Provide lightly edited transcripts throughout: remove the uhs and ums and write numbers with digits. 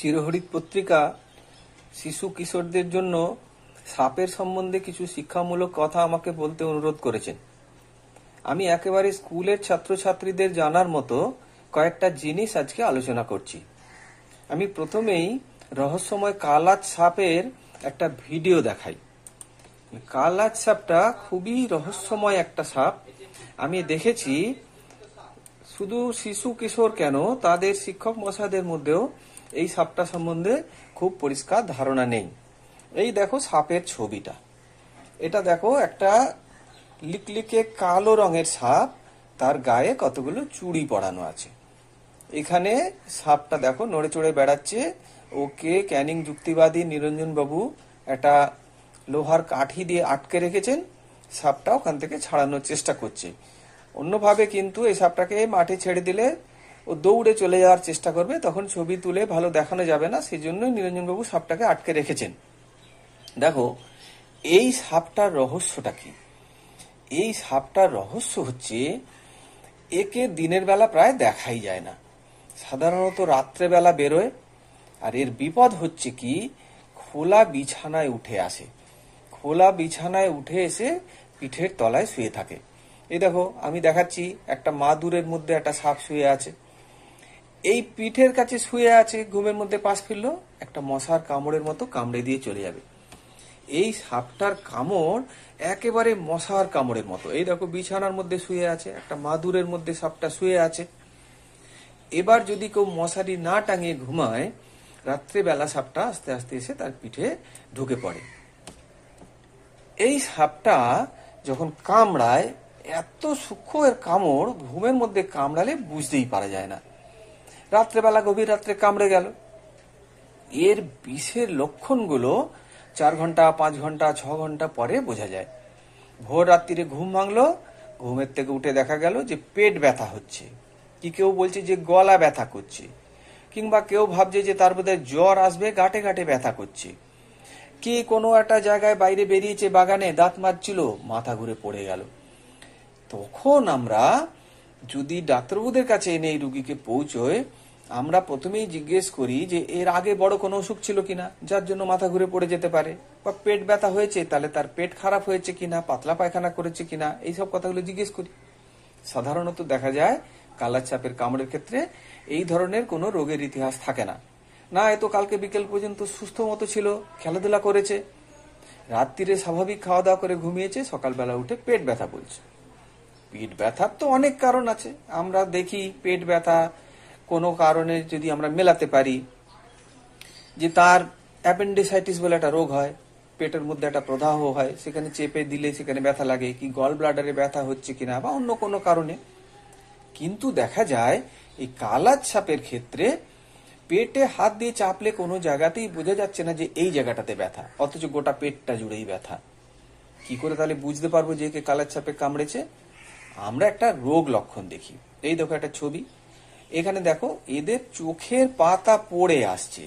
চিরহরিত পত্রিকা শিশু কিশোরদের জন্য সাপের সম্বন্ধে কিছু শিক্ষামূলক কথা আমাকে বলতে অনুরোধ করেছেন। আমি একেবারে স্কুলের ছাত্রছাত্রীদের জানার মতো কয়েকটা জিনিস আজকে আলোচনা করছি। আমি প্রথমেই রহস্যময় কালাজ সাপের একটা ভিডিও দেখাই। কালাজ সাপটা খুবই রহস্যময় একটা সাপ। আমি দেখেছি শুধু শিশু কিশোর কেন, তাদের শিক্ষক মশাইদের মধ্যেও এই সাপটা সম্বন্ধে খুব পরিষ্কার ধারণা নেই। এই দেখো সাপের ছবিটা, এটা দেখো একটা লিকলিকে কালো রঙের সাপ, তার গায়ে কতগুলো চুড়ি পরানো আছে। এখানে সাপটা দেখো নড়ে চড়ে বেড়াচ্ছে। ওকে ক্যানিং যুক্তিবাদী নিরঞ্জন বাবু একটা লোহার কাঠি দিয়ে আটকে রেখেছেন। সাপটা ওখান থেকে ছাড়ানোর চেষ্টা করছে। অন্যভাবে কিন্তু এই সাপটাকে মাঠে ছেড়ে দিলে ও দৌড়ে চলে যাওয়ার চেষ্টা করবে, তখন ছবি তুলে ভালো দেখানো যাবে না, সেই জন্যই নিরঞ্জন বাবু সাপটাকে আটকে রেখেছেন। দেখো এই সাপটার রহস্যটা কি? এই সাপটার রহস্য হচ্ছে একে দিনের বেলা প্রায় দেখাই যায় না, সাধারণত রাত্রেবেলা বেরোয়। আর এর বিপদ হচ্ছে কি, খোলা বিছানায় উঠে আসে। খোলা বিছানায় উঠে এসে পিঠের তলায় শুয়ে থাকে। এই দেখো আমি দেখাচ্ছি, একটা মাদুরের মধ্যে একটা সাপ শুয়ে আছে। এই পিঠের কাছে শুয়ে আছে, ঘুমের মধ্যে পাশ ফিরলো, একটা মশার কামড়ের মতো কামড়ে দিয়ে চলে যাবে। এই সাপটার কামড় একেবারে মশার কামড়ের মতো। এই দেখো বিছানার মধ্যে শুয়ে আছে, একটা মাদুরের মধ্যে সাপটা শুয়ে আছে। এবার যদি কেউ মশারি না টাঙিয়ে ঘুমায়, রাত্রেবেলা সাপটা আস্তে আস্তে এসে তার পিঠে ঢুকে পড়ে। এই সাপটা যখন কামড়ায়, এত সূক্ষ্ম এর কামড়, ঘুমের মধ্যে কামড়ালে বুঝতেই পারা যায় না। রাত্রেবেলা গভীর রাত্রে কামড়ে গেল। এর বিষের লক্ষণগুলো 4 ঘন্টা 5 ঘন্টা 6 ঘন্টা পরে বোঝা যায়। ভোর রাত্রিরে ঘুম ভাঙলো, ঘুমের থেকে উঠে দেখা গেল যে পেট ব্যথা হচ্ছে, কি কেউ বলছে যে গলা ব্যথা করছে, কিংবা কেউ ভাবছে যে তার বোধহয় জ্বর আসবে, গাঁটে গাঁটে ব্যথা করছে। কি কোনো একটা জায়গায় বাইরে বেরিয়েছে, বাগানে দাঁত মাজছিল, মাথা ঘুরে পড়ে গেল। তখন আমরা যদি ডাক্তারবাবুদের কাছে এনে এই রুগীকে পৌঁছয়, আমরা প্রথমেই জিজ্ঞেস করি যে এর আগে বড় কোনো অসুখ ছিল কিনা যার জন্য মাথা ঘুরে পড়ে যেতে পারে, বা পেট ব্যথা হয়েছে তাহলে তার পেট খারাপ হয়েছে কিনা, পাতলা পায়খানা করেছে কিনা, এইসব কথাগুলো জিজ্ঞেস করি। সাধারণত দেখা যায় কালাজ সাপের কামড়ের ক্ষেত্রে এই ধরনের কোনো রোগের ইতিহাস থাকে না। না, এ তো কালকে বিকেল পর্যন্ত সুস্থ মতো ছিল, খেলাধুলা করেছে, রাত্রিরে স্বাভাবিক খাওয়া দাওয়া করে ঘুমিয়েছে, সকালবেলা উঠে পেট ব্যথা বলছে। পেট ব্যথার তো অনেক কারণ আছে। আমরা দেখি পেট ব্যথা কোনো কারণে যদি আমরা মেলাতে পারি, যে তার অ্যাপেন্ডিসাইটিস বলে একটা রোগ হয়, পেটের মধ্যে একটা প্রদাহ হয়, সেখানে চেপে দিলে সেখানে ব্যথা লাগে, কি গল ব্লাডারে ব্যথা হচ্ছে কিনা, বা অন্য কোনো কারণে। কিন্তু দেখা যায় এই কালাজ সাপের ক্ষেত্রে পেটে হাত দিয়ে চাপলে কোনো জায়গাতেই বোঝা যাচ্ছে না যে এই জায়গাটাতে ব্যথা, অথচ গোটা পেটটা জুড়েই ব্যথা। কি করে তাহলে বুঝতে পারবো যে একে কালাজ সাপে কামড়েছে? আমরা একটা রোগ লক্ষণ দেখি। এই দেখো একটা ছবি, এখানে দেখো এদের চোখের পাতা পড়ে আসছে,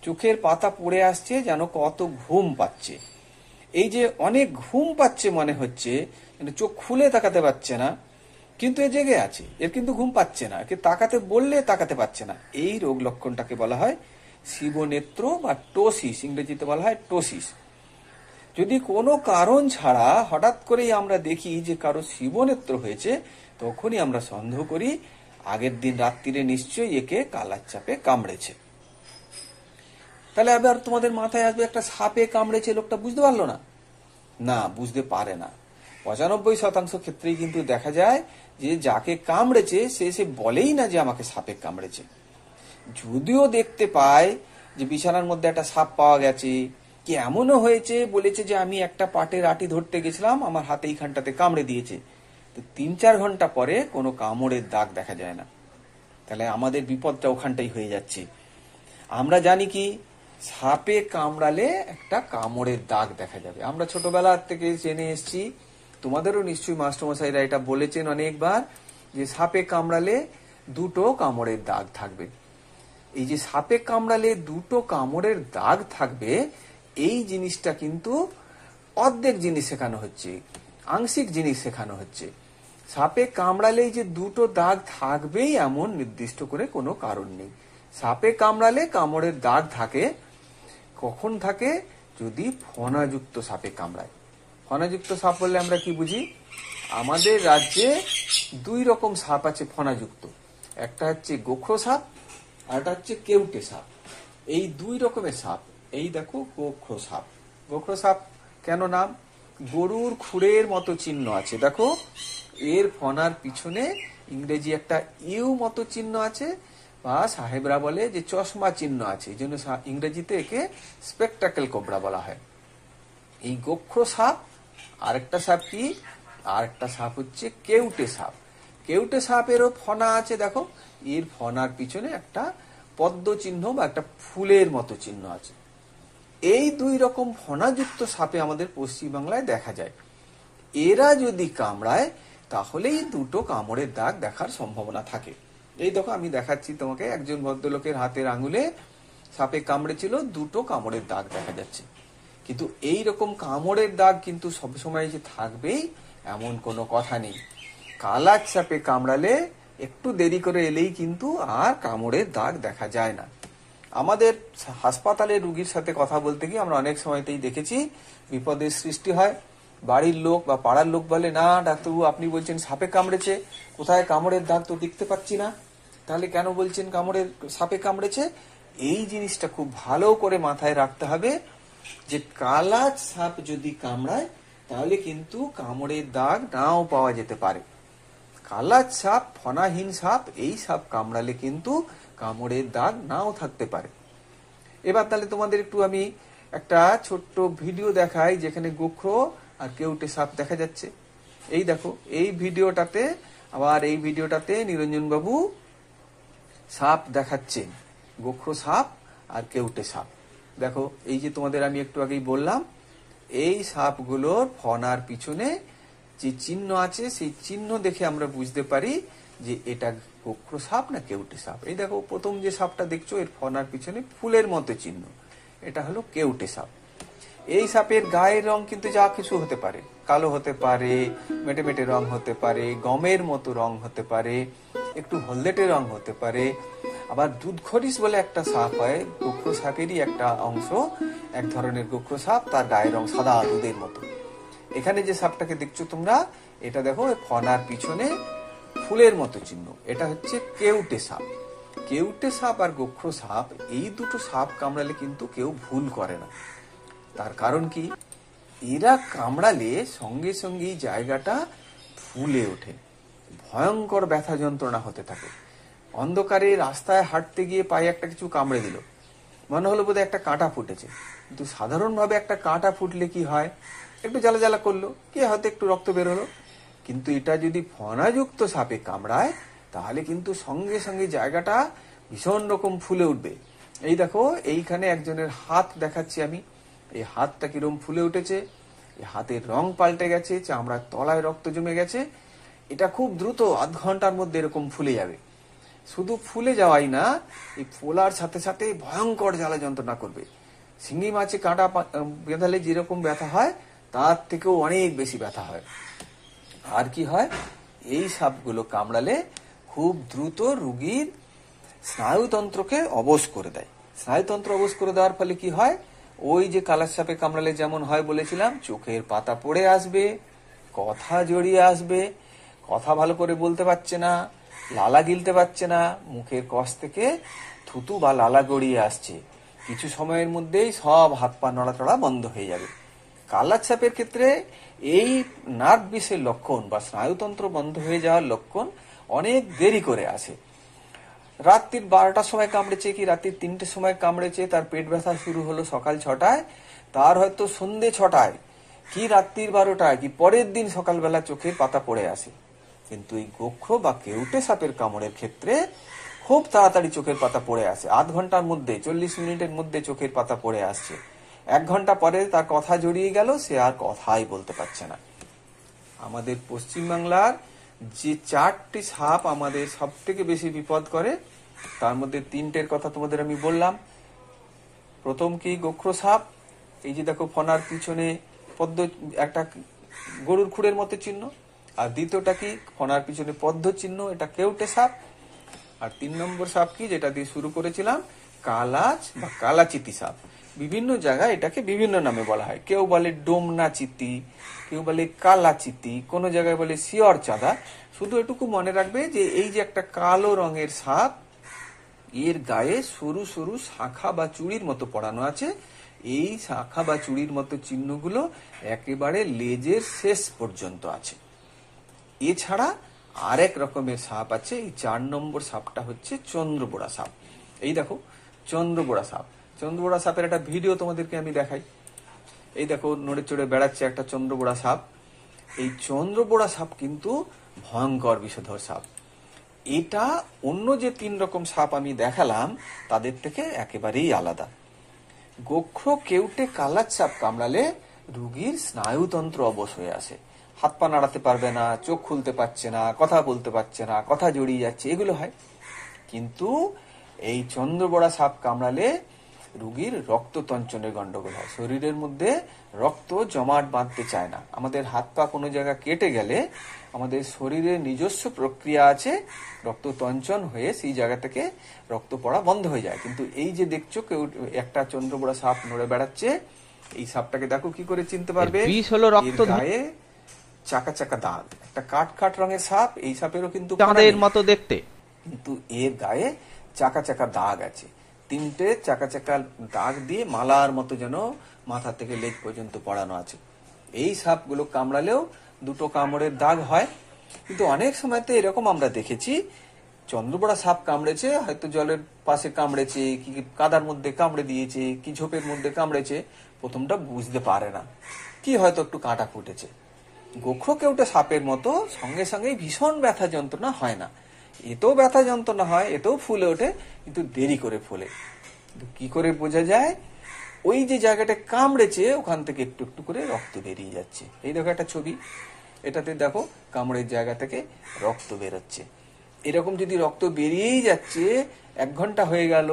চোখের পাতা পড়ে আসছে, যেন কত ঘুম পাচ্ছে। এই যে অনেক ঘুম পাচ্ছে মনে হচ্ছে, চোখ খুলে তাকাতে পারছে না, কিন্তু এ জেগে আছে, এর কিন্তু ঘুম পাচ্ছে না, একে তাকাতে বললে তাকাতে পারছে না। এই রোগ লক্ষণটাকে বলা হয় শিবনেত্র বা টোসিস, ইংরেজিতে বলা হয় টোসিস। যদি কোনো কারণ ছাড়া হঠাৎ করেই আমরা দেখি যে কারো শিবনেত্র হয়েছে, তখনই আমরা সন্দেহ করি আগের দিন রাত্রিরে নিশ্চয়ই একে কালাজ সাপে কামড়েছে। তাহলে আবার তোমাদের মাথায় আসবে, একটা সাপে কামড়েছে, লোকটা বুঝতে পারলো না? না, বুঝতে পারে না। 95% ক্ষেত্রেই কিন্তু দেখা যায় যে যাকে কামড়েছে সে বলেই না যে আমাকে সাপে কামড়েছে। যদিও দেখতে পায় যে বিছানার মধ্যে একটা সাপ পাওয়া গেছে, কি এমনও হয়েছে বলেছে যে আমি একটা পাটের আটি ধরতে গেছিলাম, আমার হাতে এইখানটাতে কামড়ে দিয়েছে, তো 3-4 ঘন্টা পরে কোনো কামড়ের দাগ দেখা যায় না। তাহলে আমাদের বিপদটা ওখানটাই হয়ে যাচ্ছে। আমরা জানি কি সাপে কামড়ালে একটা কামড়ের দাগ দেখা যাবে, আমরা ছোটবেলা থেকে জেনে এসেছি, তোমাদেরও নিশ্চয়ই মাস্টারমশাইরা এটা বলেছেন অনেকবার, যে সাপে কামড়ালে 2টো কামড়ের দাগ থাকবে। এই যে সাপে কামড়ালে 2টো কামড়ের দাগ থাকবে, এই জিনিসটা কিন্তু অর্ধেক জিনিস শেখানো হচ্ছে, আংশিক জিনিস শেখানো হচ্ছে। সাপে কামড়ালেই যে 2টো দাগ থাকবেই এমন নির্দিষ্ট করে কোনো কারণ নেই। সাপে কামড়ালে কামড়ের দাগ থাকে, কখন থাকে? যদি ফণাযুক্ত সাপে কামড়ায়। ফণাযুক্ত সাপ বললে আমরা কি বুঝি? আমাদের রাজ্যে 2 রকম সাপ আছে ফণাযুক্ত। একটা হচ্ছে গোখরো সাপ আর একটা হচ্ছে কেউটে সাপ। এই 2 রকমের সাপ। এই দেখো গোখরো সাপ। গোখরো সাপ কেন নাম? গরুর খুরের মতো চিহ্ন আছে, দেখো এর ফণার পিছনে ইংরেজি একটা ইউ মতো চিহ্ন আছে, বা সাহেবরা বলে যে চশমা চিহ্ন আছে, এই জন্য ইংরেজিতে একে স্পেকটাকেল কোবরা বলা হয়। এই গোখরো সাপ। আরেকটা সাপ কি? আরেকটা সাপ হচ্ছে কেউটে সাপ। কেউটে সাপেরও ফণা আছে, দেখো এর ফণার পিছনে একটা পদ্ম চিহ্ন বা একটা ফুলের মতো চিহ্ন আছে। এই 2 রকম ফণাযুক্ত সাপে আমাদের পশ্চিমবাংলায় দেখা যায়। এরা যদি কামড়ায় তাহলেই 2টো কামড়ের দাগ দেখার সম্ভাবনা থাকে। এই দেখো আমি দেখাচ্ছি তোমাকে, একজন ভদ্রলোকের হাতের আঙুলে সাপে কামড়েছিল, 2টো কামড়ের দাগ দেখা যাচ্ছে। কিন্তু এই রকম কামড়ের দাগ কিন্তু সবসময় যে থাকবেই এমন কোনো কথা নেই। কালাজ সাপে কামড়ালে একটু দেরি করে এলেই কিন্তু আর কামড়ের দাগ দেখা যায় না। আমাদের হাসপাতালে রুগীর সাথে কথা বলতে গিয়ে আমরা অনেক সময়তেই দেখেছি বিপদের সৃষ্টি হয়। বাড়ির লোক বা পাড়ার লোক বলে, না ডাক্তারবাবু আপনি বলছেন সাপে কামড়েছে, কোথায় কামড়ের দাগ তো দেখতে পাচ্ছি না, তাহলে কেন বলছেন সাপে কামড়েছে? এই জিনিসটা খুব ভালো করে মাথায় রাখতে হবে যে কালাজ সাপ যদি কামড়ায় তাহলে কিন্তু কামড়ের দাগ নাও পাওয়া যেতে পারে। কালাজ সাপ, ফণাহীন সাপ, এই সাপ কামড়ালে কিন্তু কামড়ের দাগ নাও থাকতে পারে। এবার তাহলে তোমাদের একটু আমি একটা ছোট্ট ভিডিও দেখাই যেখানে গোখরো আর কেউটে সাপ দেখা যাচ্ছে। এই দেখো এই ভিডিওটাতে, আবার এই ভিডিওটাতে নিরঞ্জন বাবু সাপ দেখাচ্ছেন, গোখরো সাপ আর কেউটে সাপ। দেখো এই যে তোমাদের আমি একটু আগেই বললাম, এই সাপগুলোর ফণার পিছনে যে চিহ্ন আছে সেই চিহ্ন দেখে আমরা বুঝতে পারি যে এটা গোখরো সাপ না কেউটে সাপ। এই দেখো প্রথম যে সাপটা দেখছো এর ফণার পিছনে ফুলের মতো চিহ্ন, এটা হলো কেউটে সাপ। এই সাপের গায়ের রং কিন্তু যা কিছু হতে পারে, কালো হতে পারে, মেটে মেটে রং হতে পারে, গমের মতো রং হতে পারে, একটু হলদেটে রং হতে পারে। আবার দুধখরিস বলে একটা সাপ হয়, গোখরো সাপেরই একটা অংশ, এক ধরনের গোখরো সাপ, তার গায়ের রং সাদা দুধের মতো। এখানে যে সাপটাকে দেখছো তোমরা, এটা দেখো ফণার পিছনে ফুলের মতো চিহ্ন, এটা হচ্ছে কেউটে সাপ। কেউটে সাপ আর গোখরো সাপ, এই 2টো সাপ কামড়ালে কিন্তু কেউ ভুল করে না। তার কারণ কি? এরা কামড়ালে সঙ্গে সঙ্গেই জায়গাটা ফুলে ওঠে, ভয়ঙ্কর ব্যথা যন্ত্রণা হতে থাকে। অন্ধকারে রাস্তায় হাঁটতে গিয়ে পায়ে একটা কিছু কামড়ে দিল, মনে হলো বোধহয় একটা কাঁটা ফুটেছে। কিন্তু সাধারণভাবে একটা কাঁটা ফুটলে কি হয়? একটু জ্বালা জ্বালা করলো, কি হয়তো একটু রক্ত বের হলো। কিন্তু এটা যদি ফণাযুক্ত সাপে কামড়ায় তাহলে কিন্তু সঙ্গে সঙ্গে জায়গাটা ভীষণ রকম ফুলে উঠবে। এই দেখো এইখানে একজনের হাত দেখাচ্ছি আমি, এই হাতটা কিরম ফুলে উঠেছে, এই হাতের রং পাল্টে গেছে, চামড়ার তলায় রক্ত জমে গেছে। এটা খুব দ্রুত আধ ঘন্টার মধ্যে এরকম ফুলে যাবে। শুধু ফুলে যাওয়াই না, এই ফোলার সাথে সাথে ভয়ঙ্কর জ্বালা যন্ত্রণা করবে। শিঙি মাছে কাঁটা বেঁধালে যেরকম ব্যথা হয় তার থেকেও অনেক বেশি ব্যথা হয়। আর কি হয়? এই সাপগুলো কামড়ালে খুব দ্রুত রোগীর স্নায়ুতন্ত্রকে অবশ করে দেয়। স্নায়ুতন্ত্র অবশ করে দেওয়ার ফলে কি হয়? ওই যে কালার সাপে কামড়ালে যেমন হয় বলেছিলাম, চোখের পাতা পড়ে আসবে, কথা জড়িয়ে আসবে, কথা ভালো করে বলতে পারছে না, লালা গিলতে পারছে না, মুখের কষ থেকে থুতু বা লালা গড়িয়ে আসছে। কিছু সময়ের মধ্যেই সব হাত পা নড়াচড়া বন্ধ হয়ে যাবে। কালার সাপের ক্ষেত্রে এই নার্ভ বিষের লক্ষণ বা স্নায়ুতন্ত্র বন্ধ হয়ে যাওয়ার লক্ষণ অনেক দেরি করে আসে। রাত্রির 12টার সময় কামড়েছে কি রাত্রির 3টের সময় কামড়েছে, তার পেট ব্যথা শুরু হলো সকাল 6টায়, তার হয়তো সন্ধে 6টায় কি রাত্রির 12টায় কি পরের দিন সকালবেলা চোখের পাতা পড়ে আসে। কিন্তু এই গোখরো বা কেউটে সাপের কামড়ের ক্ষেত্রে খুব তাড়াতাড়ি চোখের পাতা পড়ে আসে, আধ ঘন্টার মধ্যে 40 মিনিটের মধ্যে চোখের পাতা পড়ে আসছে। 1 ঘন্টা পরে তার কথা জড়িয়ে গেল, সে আর কথাই বলতে পারছে না। আমাদের পশ্চিমবাংলার যে 4টি সাপ আমাদের সব থেকে বেশি বিপদ করে, তার মধ্যে 3টের কথা তোমাদের আমি বললাম। প্রথম কি? গোখরো সাপ। এই যে দেখো ফণার পিছনে পদ্ম, একটা গরুর খুরের মতো চিহ্ন। আর দ্বিতীয়টা কি? ফণার পিছনে পদ্ম চিহ্ন, এটা কেউটে সাপ। আর 3 নম্বর সাপ কি, যেটা দিয়ে শুরু করেছিলাম, কালাচ বা কালাচিতি সাপ। বিভিন্ন জায়গায় এটাকে বিভিন্ন নামে বলা হয়। কেউ বলে ডোমনা চিতি, কেউ বলে কালাচিতি, কোনো জায়গায় বলে শিয়র চাঁদা। শুধু এটুকু মনে রাখবে যে এই যে একটা কালো রঙের সাপ, এর গায়ে সরু সরু শাখা বা চুড়ির মতো পড়ানো আছে। এই শাখা বা চুড়ির মতো চিহ্নগুলো একেবারে লেজের শেষ পর্যন্ত আছে। এছাড়া আরেক রকমের সাপ আছে। এই 4 নম্বর সাপটা হচ্ছে চন্দ্রবোড়া সাপ। এই দেখো চন্দ্রবোড়া সাপ। চন্দ্রবোড়া সাপের একটা ভিডিও তোমাদেরকে আমি দেখাই। এই দেখো নড়ে চড়ে বেড়াচ্ছে একটা চন্দ্রবোড়া সাপ। এই চন্দ্রবোড়া সাপ কিন্তু ভয়ঙ্কর বিষধর সাপ। এটা অন্য যে 3 রকম সাপ আমি দেখালাম তাদের থেকে একেবারেই আলাদা। গোখ্র কেউটে কালাচ সাপ কামড়ালে রোগীর স্নায়ুতন্ত্র অবশ হয়ে আসে। হাত পা নাড়াতে পারবে না, চোখ খুলতে পারছে না, কথা বলতে পারছে না, কথা জড়িয়ে যাচ্ছে, এগুলো হয়। কিন্তু এই চন্দ্রবোড়া সাপ কামড়ালে রোগীর রক্ততঞ্চনের গন্ডগোল হয়। শরীরের মধ্যে রক্ত জমাট বাঁধতে চায় না। আমাদের হাত পা কোনো জায়গা কেটে গেলে আমাদের শরীরে নিজস্ব প্রক্রিয়া আছে, রক্ততঞ্চন হয়ে সেই জায়গা থেকে রক্ত পড়া বন্ধ হয়ে যায়। কিন্তু এই যে দেখছো কেউ একটা চন্দ্রবোড়া সাপ নড়ে বেড়াচ্ছে, এই সাপটাকে দেখো কি করে চিনতে পারবে, বিষ হলো রক্ত, গায়ে চাকা চাকা দাগ, একটা কাঠ কাঠ রঙের সাপ। এই সাপেরও কিন্তু চাঁদের মতো দেখতে, কিন্তু এর গায়ে চাকা চাকা দাগ আছে। 3টে চাকা চাকা দাগ দিয়ে মালার মতো যেন মাথা থেকে লেজ পর্যন্ত পড়ানো আছে। এই সাপগুলো কামড়ালেও 2টো কামড়ের দাগ হয়। কিন্তু অনেক সময় তো এরকম আমরা দেখেছি, চন্দ্রবোড়া সাপ কামড়েছে, হয়তো জলের পাশে কামড়েছে, কি কাদার মধ্যে কামড়ে দিয়েছে, কি ঝোপের মধ্যে কামড়েছে, প্রথমটা বুঝতে পারে না, কি হয়তো একটু কাঁটা ফুটেছে। গোখ্র কেউটে সাপের মতো সঙ্গে সঙ্গে ভীষণ ব্যথা যন্ত্রণা হয় না। এতেও ব্যথা যন্ত্রণা হয়, এতেও ফুলে ওঠে, কিন্তু দেরি করে ফুলে। কি করে বোঝা যায়? ওই যে জায়গাটা কামড়েছে ওখান থেকে একটু একটু করে রক্ত বেরিয়ে যাচ্ছে। এই দেখো একটা ছবি, এটাতে দেখো কামড়ের জায়গা থেকে রক্ত বেরোচ্ছে। এরকম যদি রক্ত বেরিয়েই যাচ্ছে, 1 ঘন্টা হয়ে গেল,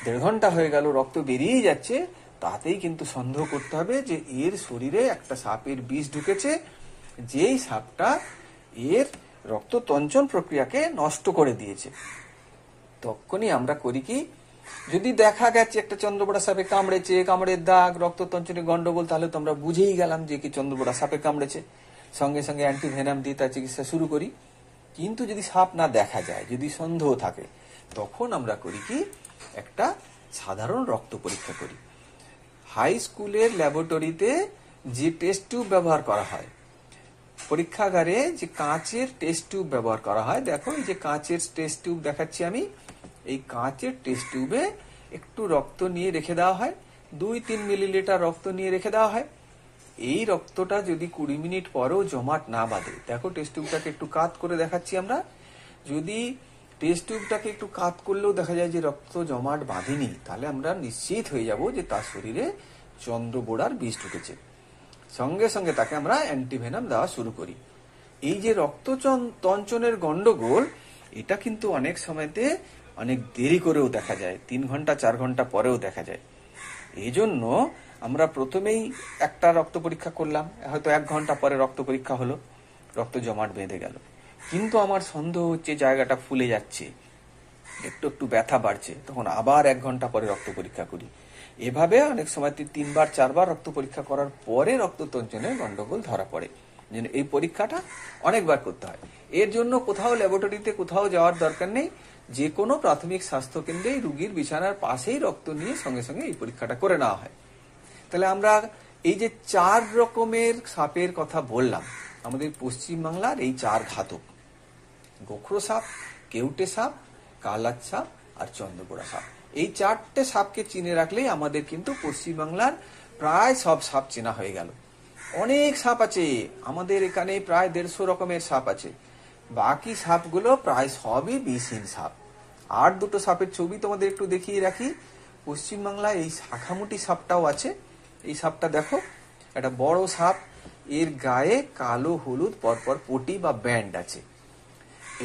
1.5 ঘন্টা হয়ে গেল, রক্ত বেরিয়েই যাচ্ছে, তাতেই কিন্তু সন্দেহ করতে হবে যে এর শরীরে একটা সাপের বিষ ঢুকেছে, যেই সাপটা এর রক্ততঞ্চন প্রক্রিয়াকে নষ্ট করে দিয়েছে। তখনই আমরা করি কি, যদি দেখা গেছে একটা চন্দ্রবোড়া সাপে কামড়েছে, কামড়ের দাগ, রক্ততঞ্চনের গন্ডগোল, তাহলে তো আমরা বুঝেই গেলাম যে কি চন্দ্রবোড়া সাপে কামড়েছে। সঙ্গে সঙ্গে অ্যান্টিভেনাম দিয়ে তার চিকিৎসা শুরু করি। কিন্তু যদি সাপ না দেখা যায়, যদি সন্দেহ থাকে, তখন আমরা করি কি, একটা সাধারণ রক্ত পরীক্ষা করি। হাই স্কুলের ল্যাবরেটরিতে যে টেস্ট টিউব ব্যবহার করা হয়, পরীক্ষাগারে যে কাঁচের টেস্ট টিউব ব্যবহার করা হয়, দেখো এই যে কাঁচের টেস্ট টিউব দেখাচ্ছি আমি, এই কাঁচের টেস্ট টিউবে একটু রক্ত নিয়ে রেখে দেওয়া হয়, 2-3 মিলিলিটার রক্ত নিয়ে রেখে দেওয়া হয়। এই রক্তটা যদি 20 মিনিট পরেও জমাট না বাঁধে, দেখো টেস্ট টিউবটাকে একটু কাত করে দেখাচ্ছি আমরা, যদি টেস্ট টিউবটাকে একটু কাত করলেও দেখা যায় যে রক্ত জমাট বাঁধেনি, তাহলে আমরা নিশ্চিত হয়ে যাব যে তার শরীরে চন্দ্রবোড়ার বিষ ঢুকেছে। সঙ্গে সঙ্গে তাকে আমরা অ্যান্টিভেনাম দেওয়া শুরু করি। এই যে রক্ততঞ্চনের গন্ডগোল, এটা কিন্তু অনেক সময়তে অনেক দেরি করেও দেখা যায়, 3 ঘন্টা 4 ঘন্টা পরেও দেখা যায়। এই জন্য আমরা প্রথমেই একটা রক্ত পরীক্ষা করলাম, হয়তো 1 ঘন্টা পরে রক্ত পরীক্ষা হলো, রক্ত জমাট বেঁধে গেল, কিন্তু আমার সন্দেহ হচ্ছে জায়গাটা ফুলে যাচ্ছে, একটু একটু ব্যথা বাড়ছে, তখন আবার 1 ঘন্টা পরে রক্ত পরীক্ষা করি। এভাবে অনেক সময় 3বার 4বার রক্ত পরীক্ষা করার পরে রক্ততঞ্চনের গন্ডগোল ধরা পড়ে। এই পরীক্ষাটা অনেকবার করতে হয়। এর জন্য কোথাও ল্যাবরেটরিতে কোথাও যাওয়ার দরকার নেই, যে কোনো প্রাথমিক স্বাস্থ্য কেন্দ্রেই রোগীর বিছানার পাশেই রক্ত নিয়ে সঙ্গে সঙ্গে এই পরীক্ষাটা করে নেওয়া হয়। তাহলে আমরা এই যে 4 রকমের সাপের কথা বললাম, আমাদের পশ্চিমবাংলার এই 4 ঘাতক, গোখ্র সাপ, কেউটে সাপ, কালাচ সাপ আর চন্দ্রবোড়া সাপ, এই 4টে সাপকে চিনে রাখলেই আমাদের কিন্তু পশ্চিমবাংলার প্রায় সব সাপ চেনা হয়ে গেল। অনেক সাপ আছে আমাদের এখানে, প্রায় 150 রকমের সাপ আছে। বাকি সাপগুলো প্রায় সবই বিষহীন সাপ। আর 2টো সাপের ছবি তোমাদের একটু দেখিয়ে রাখি। পশ্চিমবাংলায় এই শাখামুটি সাপটাও আছে। এই সাপটা দেখো, একটা বড় সাপ, এর গায়ে কালো হলুদ পরপর পটি বা ব্যান্ড আছে।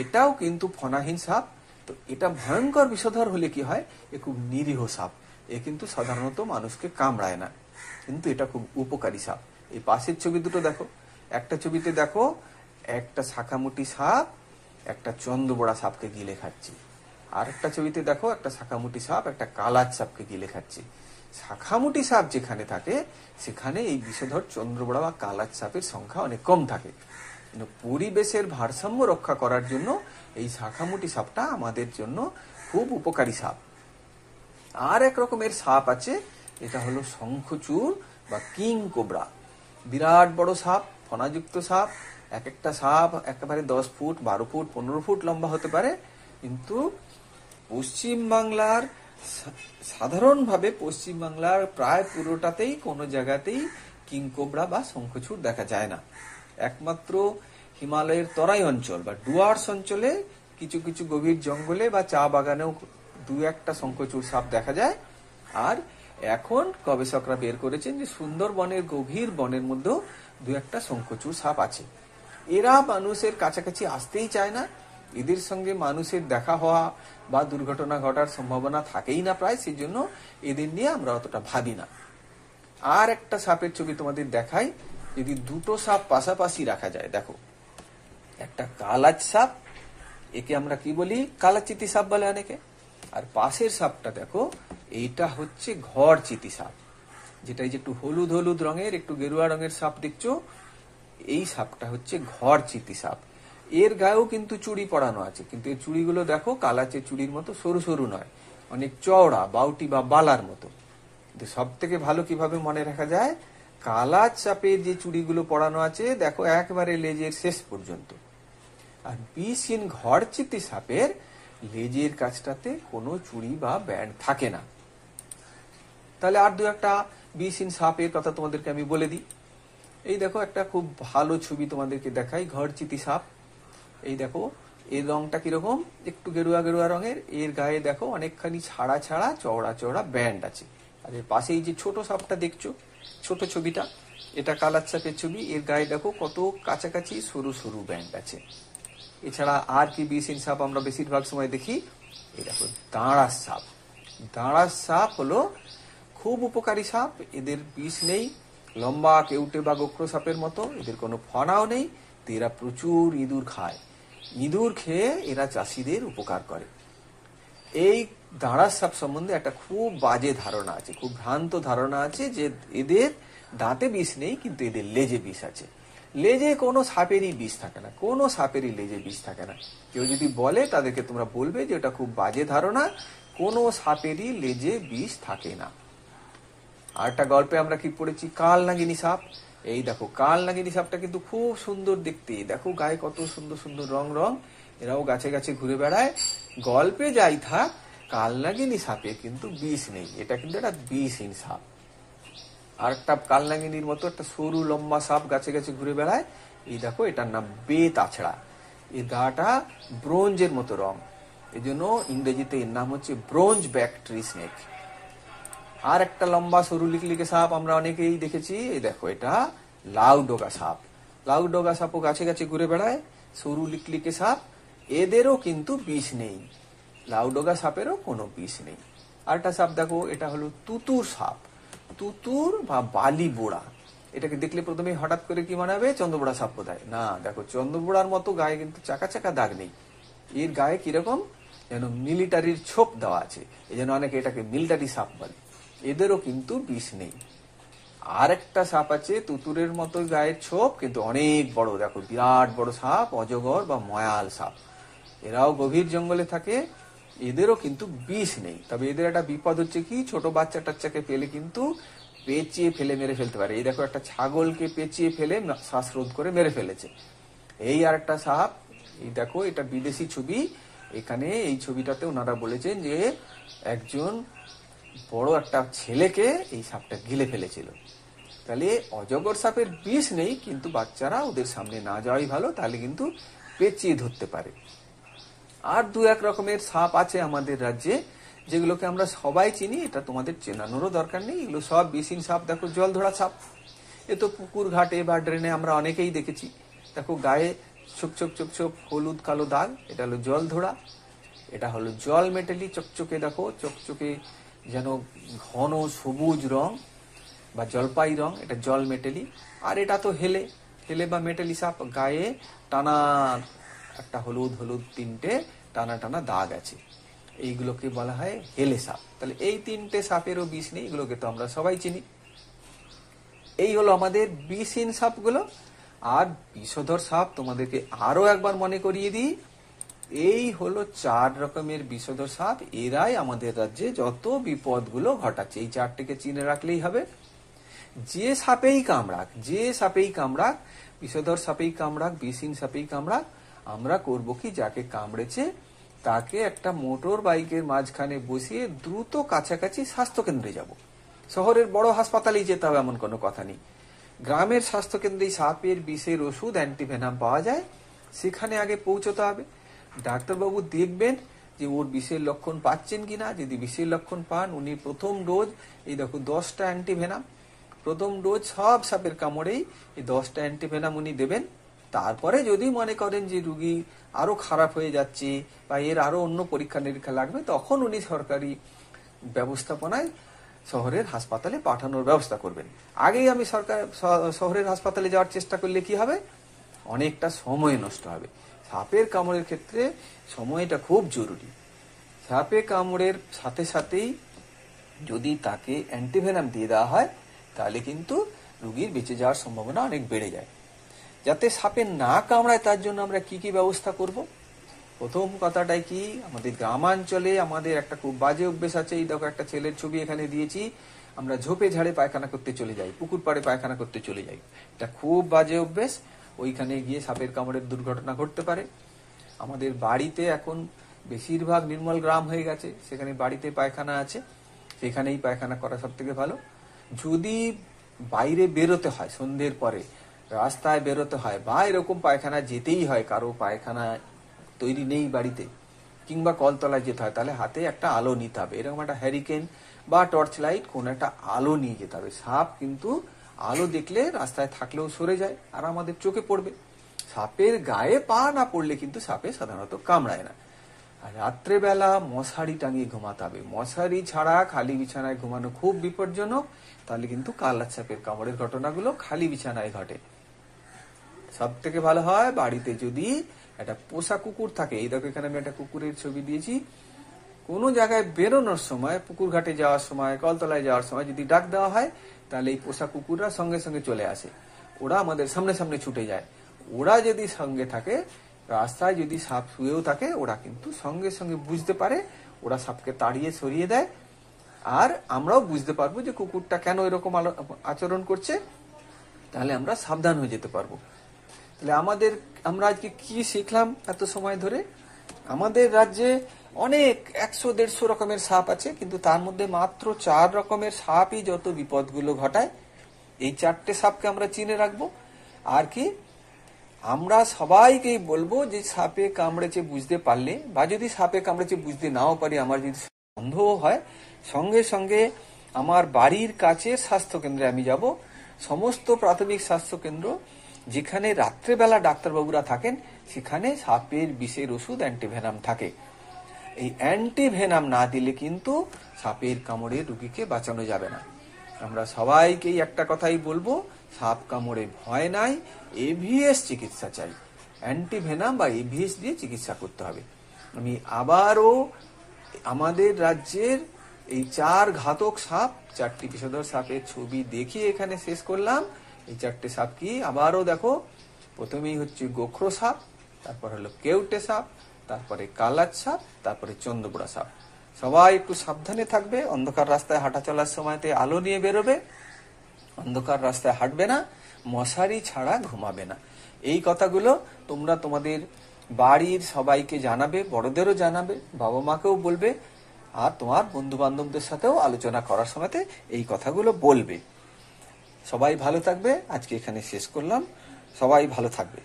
এটাও কিন্তু ফনাহীন সাপ। তো এটা ভয়ঙ্কর বিষধর হলে কি হয়, এ খুব নিরীহ সাপ, এ কিন্তু সাধারণত মানুষকে কামড়ায় না, কিন্তু এটা খুব উপকারী সাপ। এই পাশের ছবি দুটো দেখো, একটা ছবিতে দেখো একটা শাখামুটি সাপ একটা চন্দ্রবোড়া সাপকে গিলে খাচ্ছে, আর একটা ছবিতে দেখো একটা শাখামুটি সাপ একটা কালাচ সাপকে গিলে খাচ্ছে। শাখামুটি সাপ যেখানে থাকে সেখানে এই বিষধর চন্দ্রবড়া বা কালাচ সাপের সংখ্যা অনেক কম থাকে, কিন্তু পরিবেশের ভারসাম্য রক্ষা করার জন্য এই শাখামুটি সাপটা আমাদের জন্য খুব উপকারী সাপ। আর এক রকমের সাপ আছে, এটা হলো শঙ্খচূড় বা কিং কোবরা। বিরাট বড় সাপ, ফণাযুক্ত সাপ। এক একটা সাপ একেবারে 10 ফুট 12 ফুট 15 ফুট লম্বা হতে পারে। কিন্তু পশ্চিম বাংলার সাধারণভাবে পশ্চিম বাংলার প্রায় পুরোটাতেই কোনো জায়গাতেই কিং কোবরা বা শঙ্খচূড় দেখা যায় না। একমাত্র হিমালয়ের তরাই অঞ্চল বা ডুয়ার্স অঞ্চলে কিছু কিছু গভীর জঙ্গলে বা চা বাগানেও 2-1টা শঙ্খচূড় সাপ দেখা যায়। আর এখন গবেষকরা বের করেছেন যে সুন্দরবনের গভীর বনের মধ্যেও 2-1টা শঙ্খচূড় সাপ আছে। এরা মানুষের কাছাকাছি আসতেই চায় না, এদের সঙ্গে মানুষের দেখা হওয়া বা দুর্ঘটনা ঘটার সম্ভাবনা থাকেই না প্রায়, সেই জন্য এদের নিয়ে আমরা অতটা ভাবি না। আর একটা সাপের ছবি তোমাদের দেখাই, যদি দুটো সাপ পাশাপাশি রাখা যায়, দেখো একটা কালাচ সাপ, একে আমরা কি বলি, কালাচিতি সাপ বলে অনেকে। আর পাশের সাপটা দেখো, এইটা হচ্ছে ঘর চিতি সাপ, যেটা এই যে একটু হলুদ হলুদ রঙের একটু গেরুয়া রঙের সাপ দেখছো, এই সাপটা হচ্ছে ঘর চিতি সাপ। এর গায়েও কিন্তু চুড়ি পড়ানো আছে, কিন্তু এই চুড়িগুলো দেখো কালাচের চুড়ির মতো সরু সরু নয়, অনেক চওড়া, বাউটি বা বালার মতো। কিন্তু সব থেকে ভালো কিভাবে মনে রাখা যায়, কালাচ সাপের যে চুড়িগুলো পড়ানো আছে দেখো একেবারে লেজের শেষ পর্যন্ত। আর বিষহীন ঘর চিতি সাপের লেজের কাছটাতে কোনো চুড়ি বা ব্যান্ড থাকে না। তাহলে আর 2-1টা বিষহীন সাপের কথা তোমাদেরকে আমি বলে দিই। এই দেখো একটা খুব ভালো ছবি তোমাদেরকে দেখাই, ঘর চিতি সাপ। এই দেখো এর রংটা কিরকম, একটু গেরুয়া গেরুয়া রঙের। এর গায়ে দেখো অনেকখানি ছাড়া ছাড়া চওড়া চওড়া ব্যান্ড আছে। আর এর পাশে এই যে ছোট সাপটা দেখছো, ছোট ছবিটা, এটা কালাচ সাপের ছবি। এর গায়ে দেখো কত কাছাকাছি সরু সরু ব্যান্ড আছে। এছাড়া আর কি বিষহীন সাপ আমরা বেশিরভাগ সময় দেখি, এই দেখো দাঁড়াস সাপ। দাঁড়াস সাপ হলো খুব উপকারী সাপ, এদের বিষ নেই, লম্বা কেউটে বা গোক্র সাপের মতো, এদের কোনো ফনাও নেই। এরা প্রচুর ইঁদুর খায়, ইঁদুর খেয়ে এরা চাষিদের উপকার করে। এই দাঁড়াস সাপ সম্বন্ধে একটা খুব বাজে ধারণা আছে, খুব ভ্রান্ত ধারণা আছে যে এদের দাঁতে বিষ নেই, কিন্তু এদের লেজে বিষ আছে। লেজে কোনো সাপেরই বিষ থাকে না, কোনো সাপেরই লেজে বিষ থাকে না। কেউ যদি বলে তাদেরকে তোমরা বলবে যে এটা খুব বাজে ধারণা, কোনো সাপেরই লেজে বিষ থাকে না। আর একটা গল্পে আমরা কি পড়েছি, কাল নাগিনী সাপ। এই দেখো কাল নাগিনী সাপটা কিন্তু খুব সুন্দর দেখতে, দেখো গায়ে কত সুন্দর সুন্দর রং রং, এরাও গাছে গাছে ঘুরে বেড়ায়। গল্পে যাই থাক, কাল নাগিনী সাপে কিন্তু বিষ নেই, এটা কিন্তু একটা বিষহীন সাপ। আর একটা কাল নাগিনীর মতো একটা সরু লম্বা সাপ গাছে গাছে ঘুরে বেড়ায়, এই দেখো এটার নাম বেতাছড়া। এই গাটা ব্রোঞ্জের মতো রং, এই জন্য ইংরেজিতে এর নাম হচ্ছে ব্রোঞ্জ ব্যাক ট্রি স্নেক। আর একটা লম্বা সরু লিকলিকে সাপ আমরা অনেকেই দেখেছি, এই দেখো এটা লাউডোগা সাপ। লাউডোগা সাপও গাছে গাছে ঘুরে বেড়ায়, সরু লিকলিকে সাপ। এদেরও কিন্তু বিষ নেই, লাউডোগা সাপেরও কোনো বিষ নেই। আরেকটা সাপ দেখো, এটা হলো তুতুর সাপ। তুতুর বা বালি বোড়া, এটাকে দেখলে প্রথমে হঠাৎ করে কি মনে হবে, চন্দ্রবোড়া সাপ বোধহয় না। দেখো চন্দ্রবোড়ার মতো গায়ে কিন্তু চাকা চাকা দাগ নেই, এর গায়ে কিরকম যেন মিলিটারির ছোপ দেওয়া আছে, এই জন্য অনেকে এটাকে মিলিটারি সাপ বলে। এদেরও কিন্তু বিষ নেই। আর একটা সাপ আছে তুতুরের মতো গায়ের ছোপ, কিন্তু অনেক বড়, দেখো বিরাট বড় সাপ, অজগর বা ময়াল সাপ। এরাও গভীর জঙ্গলে থাকে, এদেরও কিন্তু বিষ নেই। তবে এদের একটা বিপদ হচ্ছে কি, ছোট বাচ্চা টাচ্চাকে পেলে কিন্তু পেঁচিয়ে ফেলে মেরে ফেলতে পারে। এই দেখো একটা ছাগলকে পেঁচিয়ে ফেলে শ্বাসরোধ করে মেরে ফেলেছে। এই আর একটা সাপ, এই দেখো এটা বিদেশি ছবি। এখানে এই ছবিটাতে ওনারা বলেছেন যে একজন বড় একটা ছেলেকে এই সাপটা গিলে ফেলেছিল। তাহলে অজগর সাপের বিষ নেই, কিন্তু বাচ্চারা ওদের সামনে না যাওয়াই ভালো, তাহলে কিন্তু পেঁচিয়ে ধরতে পারে। আর 2-1 রকমের সাপ আছে আমাদের রাজ্যে, যেগুলোকে আমরা সবাই চিনি, এটা তোমাদের চেনানোরও দরকার নেই। এগুলো সব বিষহীন সাপ। দেখো জল ধরা সাপ, এ তো পুকুর ঘাটে বা ড্রেনে আমরা অনেকেই দেখেছি। দেখো গায়ে ছোপ ছোপ ছোপ ছোপ হলুদ কালো দাগ, এটা হলো জল ধরা। এটা হলো জল মেটেলি, চকচকে, দেখো চকচকে যেন ঘন সবুজ রং বা জলপাই রং, এটা জল মেটেলি। আর এটা তো হেলে, হেলে বা মেটেলি সাপ, গায়ে টানা একটা হলুদ হলুদ 3টে টানা টানা দাগ আছে। এইগুলোকে বলা হয় হেলে সাপ। তাহলে এই 3টে সাপেরও বিষ নেই, এগুলোকে তো আমরা সবাই চিনি। এই হলো আমাদের বিষহীন সাপগুলো। আর বিষধর সাপ তোমাদেরকে আরো একবার মনে করিয়ে দিই, এই হলো 4 রকমের বিষধর সাপ। এরাই আমাদের রাজ্যে যত বিপদগুলো ঘটাচ্ছে। এই 4টিকে চিনে রাখলেই হবে। যে সাপেই কামড়াক, বিষধর সাপেই কামড়াক, বিষহীন সাপেই কামড়াক, আমরা করব কি, যাকে কামড়েছে তাকে একটা মোটর বাইকের মাঝখানে বসিয়ে দ্রুত কাছাকাছি স্বাস্থ্যকেন্দ্রে যাব। শহরের বড় হাসপাতালেই যেতে হবে এমন কোনো কথা নেই। গ্রামের স্বাস্থ্যকেন্দ্রে সাপের বিষের ওষুধ অ্যান্টিভেনাম পাওয়া যায়, সেখানে আগে পৌঁছতে হবে। ডাক্তারবাবু দেখবেন যে ওর বিষের লক্ষণ পাচ্ছেন কিনা। যদি বিষের লক্ষণ পান, উনি প্রথম ডোজ, এই দেখো 10টা অ্যান্টিভেনাম, প্রথম ডোজ সব সাপের কামড়েই এই 10টা অ্যান্টিভেনাম উনি দেবেন। তারপরে যদি মনে করেন যে রুগী আরো খারাপ হয়ে যাচ্ছে বা এর আরো অন্য পরীক্ষা নিরীক্ষা লাগবে, তখন উনি সরকারি ব্যবস্থাপনায় শহরের হাসপাতালে পাঠানোর ব্যবস্থা করবেন। আগেই আমি শহরের হাসপাতালে যাওয়ার চেষ্টা করলে কি হবে, অনেকটা সময় নষ্ট হবে। সাপের কামড়ের ক্ষেত্রে সময়টা খুব জরুরি। সাপে কামড়ের সাথে সাথেই যদি তাকে অ্যান্টিভেনাম দিয়ে দেওয়া হয়, তাহলে কিন্তু রুগীর বেঁচে যাওয়ার সম্ভাবনা অনেক বেড়ে যায়। যাতে সাপে না কামড়ায় তার জন্য আমরা কি কি ব্যবস্থা করব। প্রথম কথাটাই কি, আমাদের গ্রামাঞ্চলে আমাদের একটা খুব বাজে অভ্যেস আছে। এই দেখো একটা ছেলের ছবি এখানে দিয়েছি, আমরা ঝোপে ঝাড়ে পায়খানা করতে চলে যাই, পুকুর পাড়ে পায়খানা করতে চলে যাই। এটা খুব বাজে অভ্যেস। ওইখানে গিয়ে সাপের কামড়ের দুর্ঘটনা ঘটতে পারে। আমাদের বাড়িতে এখন বেশিরভাগ নির্মল গ্রাম হয়ে গেছে, সেখানে বাড়িতে পায়খানা আছে, সেখানেই পায়খানা করা সব থেকে ভালো। যদি বাইরে বেরোতে হয়, সন্ধ্যের পরে রাস্তায় বেরোতে হয়, বা এরকম পায়খানা যেতেই হয়, কারো পায়খানা তৈরি নেই বাড়িতে, কিংবা কলতলায় যেতে হয়, তাহলে হাতে একটা আলো নিতে হবে। এরকম একটা হ্যারিকেন বা টর্চ লাইট, কোন একটা আলো নিয়ে যেতে হবে। সাপ কিন্তু আলো দেখলে রাস্তায় থাকলেও সরে যায় আর আমাদের চোখে পড়বে। সাপের গায়ে পা না পড়লে কিন্তু সাপে সাধারণত কামড়ায় না। আর রাত্রেবেলা মশারি টাঙিয়ে ঘুমাতে হবে। মশারি ছাড়া খালি বিছানায় ঘুমানো খুব বিপজ্জনক। তাহলে কিন্তু কালরাত সাপের কামড়ের ঘটনাগুলো খালি বিছানায় ঘটে। সব থেকে ভালো হয় বাড়িতে যদি একটা পোষা কুকুর থাকে। এই দেখো এখানে আমি একটা কুকুরের ছবি দিয়েছি। কোনো জায়গায় বেরোনোর সময়, পুকুর ঘাটে যাওয়ার সময়, কলতলায় যাওয়ার সময় যদি ডাক দেওয়া হয়, তাহলে এই পোষা কুকুররা সঙ্গে সঙ্গে চলে আসে। ওরা আমাদের সামনে সামনে ছুটে যায়। ওরা যদি সঙ্গে থাকে, রাস্তায় যদি সাপ শুয়েও থাকে, ওরা কিন্তু সঙ্গে সঙ্গে বুঝতে পারে, ওরা সাপকে তাড়িয়ে সরিয়ে দেয়। আর আমরাও বুঝতে পারবো যে কুকুরটা কেন এরকম আচরণ করছে, তাহলে আমরা সাবধান হয়ে যেতে পারবো। তাহলে আমরা আজকে কি শিখলাম এত সময় ধরে? আমাদের রাজ্যে অনেক 100-150 রকমের সাপ আছে, কিন্তু তার মধ্যে মাত্র 4 রকমের সাপই যত বিপদগুলো ঘটায়। এই 4টে সাপকে আমরা চিনে রাখবো। আর কি, আমরা সবাইকেই বলবো যে সাপে কামড়েছে বুঝতে পারলে, বা যদি সাপে কামড়েছে বুঝতে নাও পারি, আমার যদি সন্দেহ হয়, সঙ্গে সঙ্গে আমার বাড়ির কাছে স্বাস্থ্যকেন্দ্রে আমি যাব। সমস্ত প্রাথমিক স্বাস্থ্যকেন্দ্র যেখানে রাত্রেবেলা ডাক্তারবাবুরা থাকেন, সেখানে সাপের বিষের ওষুধ অ্যান্টিভেনাম থাকে। এই অ্যান্টিভেনাম না দিলে কিন্তু সাপের কামড়ে রুগীকে বাঁচানো যাবে না। আমরা সবাইকেই একটা কথাই বলবো, সাপ কামড়ে ভয় নাই, এভিএস চিকিৎসা চাই। অ্যান্টিভেনাম বা এভিএস দিয়ে চিকিৎসা করতে হবে। আমি আবারও আমাদের রাজ্যের এই 4 ঘাতক সাপ, 4টি বিষধর সাপের ছবি দেখিয়ে এখানে শেষ করলাম। এই 4টে সাপ কি আবারও দেখো। প্রথমেই হচ্ছে গোখরো সাপ, তারপর হলো কেউটে সাপ, তারপরে কালাত সাপ, তারপরে চন্দ্রবোড়া সাপ। সবাই একটু সাবধানে থাকবে। অন্ধকার রাস্তায় হাঁটা চলার সময়তে আলো নিয়ে বেরোবে, অন্ধকার রাস্তায় হাঁটবে না, মশারি ছাড়া ঘুমাবে না। এই কথাগুলো তোমরা তোমাদের বাড়ির সবাইকে জানাবে, বড়দেরও জানাবে, বাবা মাকেও বলবে, আর তোমার বন্ধু বান্ধবদের সাথেও আলোচনা করার সময়তে এই কথাগুলো বলবে। সবাই ভালো থাকবে। আজকে এখানে শেষ করলাম। সবাই ভালো থাকবে।